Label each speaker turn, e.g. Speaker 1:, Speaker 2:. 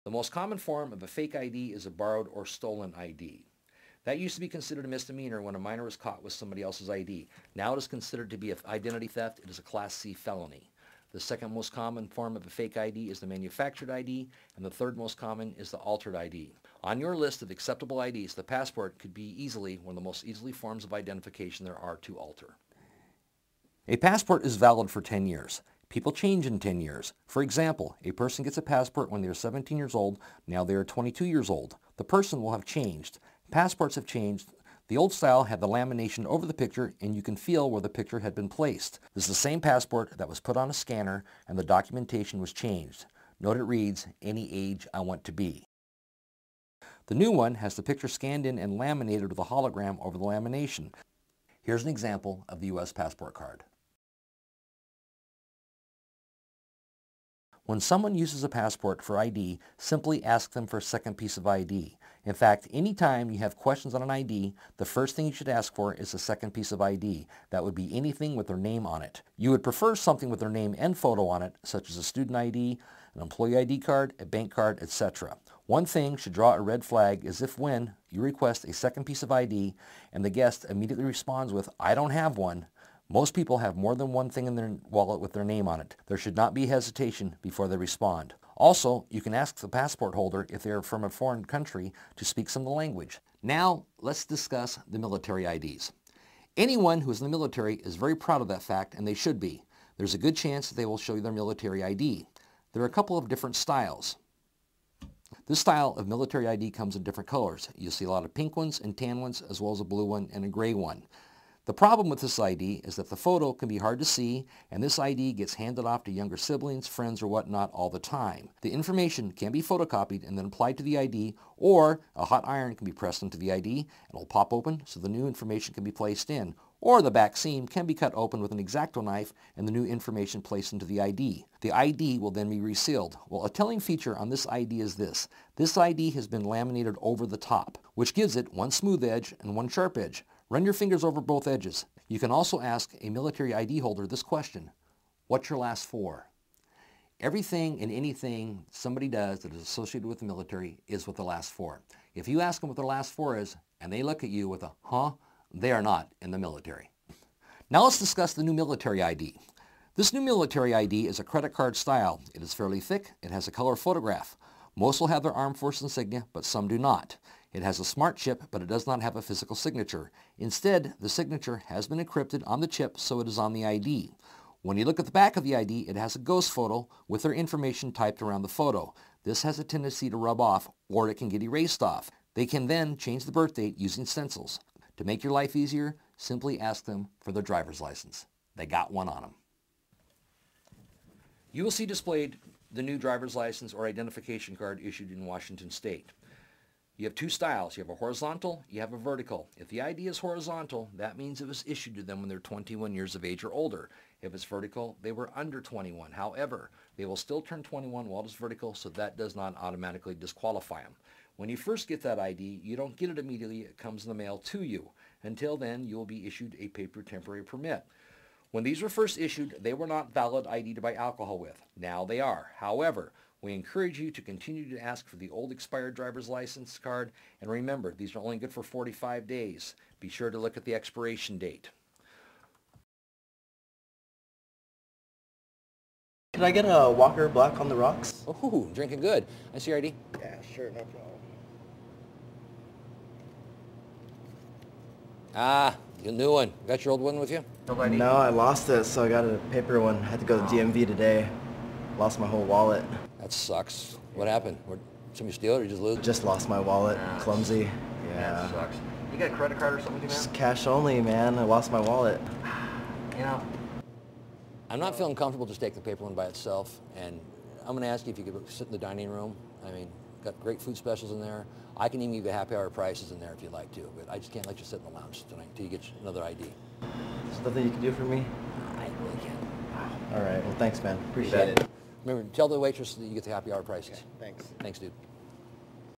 Speaker 1: The most common form of a fake ID is a borrowed or stolen ID. That used to be considered a misdemeanor when a minor was caught with somebody else's ID. Now it is considered to be an identity theft. It is a Class C felony. The second most common form of a fake ID is the manufactured ID, and the third most common is the altered ID. On your list of acceptable IDs, the passport could be easily one of the most easily forms of identification there are to alter. A passport is valid for 10 years. People change in 10 years. For example, a person gets a passport when they are 17 years old, now they are 22 years old. The person will have changed. Passports have changed. The old style had the lamination over the picture and you can feel where the picture had been placed. This is the same passport that was put on a scanner and the documentation was changed. Note it reads, "Any age I want to be." The new one has the picture scanned in and laminated with a hologram over the lamination. Here's an example of the U.S. passport card. When someone uses a passport for ID, simply ask them for a second piece of ID. In fact, anytime you have questions on an ID, the first thing you should ask for is a second piece of ID. That would be anything with their name on it. You would prefer something with their name and photo on it, such as a student ID, an employee ID card, a bank card, etc. One thing should draw a red flag is if when you request a second piece of ID and the guest immediately responds with, "I don't have one." Most people have more than one thing in their wallet with their name on it. There should not be hesitation before they respond. Also, you can ask the passport holder if they are from a foreign country to speak some of the language. Now, let's discuss the military IDs. Anyone who is in the military is very proud of that fact, and they should be. There's a good chance that they will show you their military ID. There are a couple of different styles. This style of military ID comes in different colors. You'll see a lot of pink ones and tan ones, as well as a blue one and a gray one. The problem with this ID is that the photo can be hard to see, and this ID gets handed off to younger siblings, friends, or whatnot all the time. The information can be photocopied and then applied to the ID, or a hot iron can be pressed into the ID and it'll pop open so the new information can be placed in. Or the back seam can be cut open with an X-Acto knife and the new information placed into the ID. The ID will then be resealed. Well, a telling feature on this ID is this. This ID has been laminated over the top, which gives it one smooth edge and one sharp edge. Run your fingers over both edges. You can also ask a military ID holder this question: what's your last four? Everything and anything somebody does that is associated with the military is with the last four. If you ask them what their last four is and they look at you with a huh, they are not in the military. Now let's discuss the new military ID. This new military ID is a credit card style. It is fairly thick. It has a color photograph. Most will have their armed forces insignia, but some do not. It has a smart chip, but it does not have a physical signature. Instead, the signature has been encrypted on the chip, so it is on the ID. When you look at the back of the ID, it has a ghost photo with their information typed around the photo. This has a tendency to rub off, or it can get erased off. They can then change the birth date using stencils. To make your life easier, simply ask them for their driver's license. They got one on them. You will see displayed the new driver's license or identification card issued in Washington State. You have two styles. You have a horizontal, you have a vertical. If the ID is horizontal, that means it was issued to them when they're 21 years of age or older. If it's vertical, they were under 21. However, they will still turn 21 while it's vertical, so that does not automatically disqualify them. When you first get that ID, you don't get it immediately. It comes in the mail to you. Until then, you will be issued a paper temporary permit. When these were first issued, they were not valid ID to buy alcohol with. Now they are. However, we encourage you to continue to ask for the old expired driver's license card, and remember, these are only good for 45 days. Be sure to look at the expiration date.
Speaker 2: Could I get a Walker Black on the rocks?
Speaker 1: Oh, drinking good. I see your ID.
Speaker 2: Yeah, sure, no problem.
Speaker 1: Ah, the new one. Got your old one with you?
Speaker 2: No, I lost it, so I got a paper one. I had to go to DMV today. Lost my whole wallet.
Speaker 1: That sucks. What happened? Somebody steal it or you just lose it?
Speaker 2: Just lost my wallet. Clumsy. Yeah.
Speaker 3: That sucks. You got a credit card or something, man?
Speaker 2: Just cash only, man. I lost my wallet.
Speaker 3: You know,
Speaker 1: I'm not feeling comfortable just take the paper one by itself, and I'm going to ask you if you could sit in the dining room. I mean, got great food specials in there. I can even give you happy hour prices in there if you'd like to, but I just can't let you sit in the lounge tonight until you get another ID.
Speaker 2: There's nothing you can do for me?
Speaker 1: I really can't.
Speaker 2: All right. Well, thanks, man. Appreciate it.
Speaker 1: Remember, tell the waitress that you get the happy hour prices.
Speaker 2: Okay, thanks.
Speaker 1: Thanks, dude.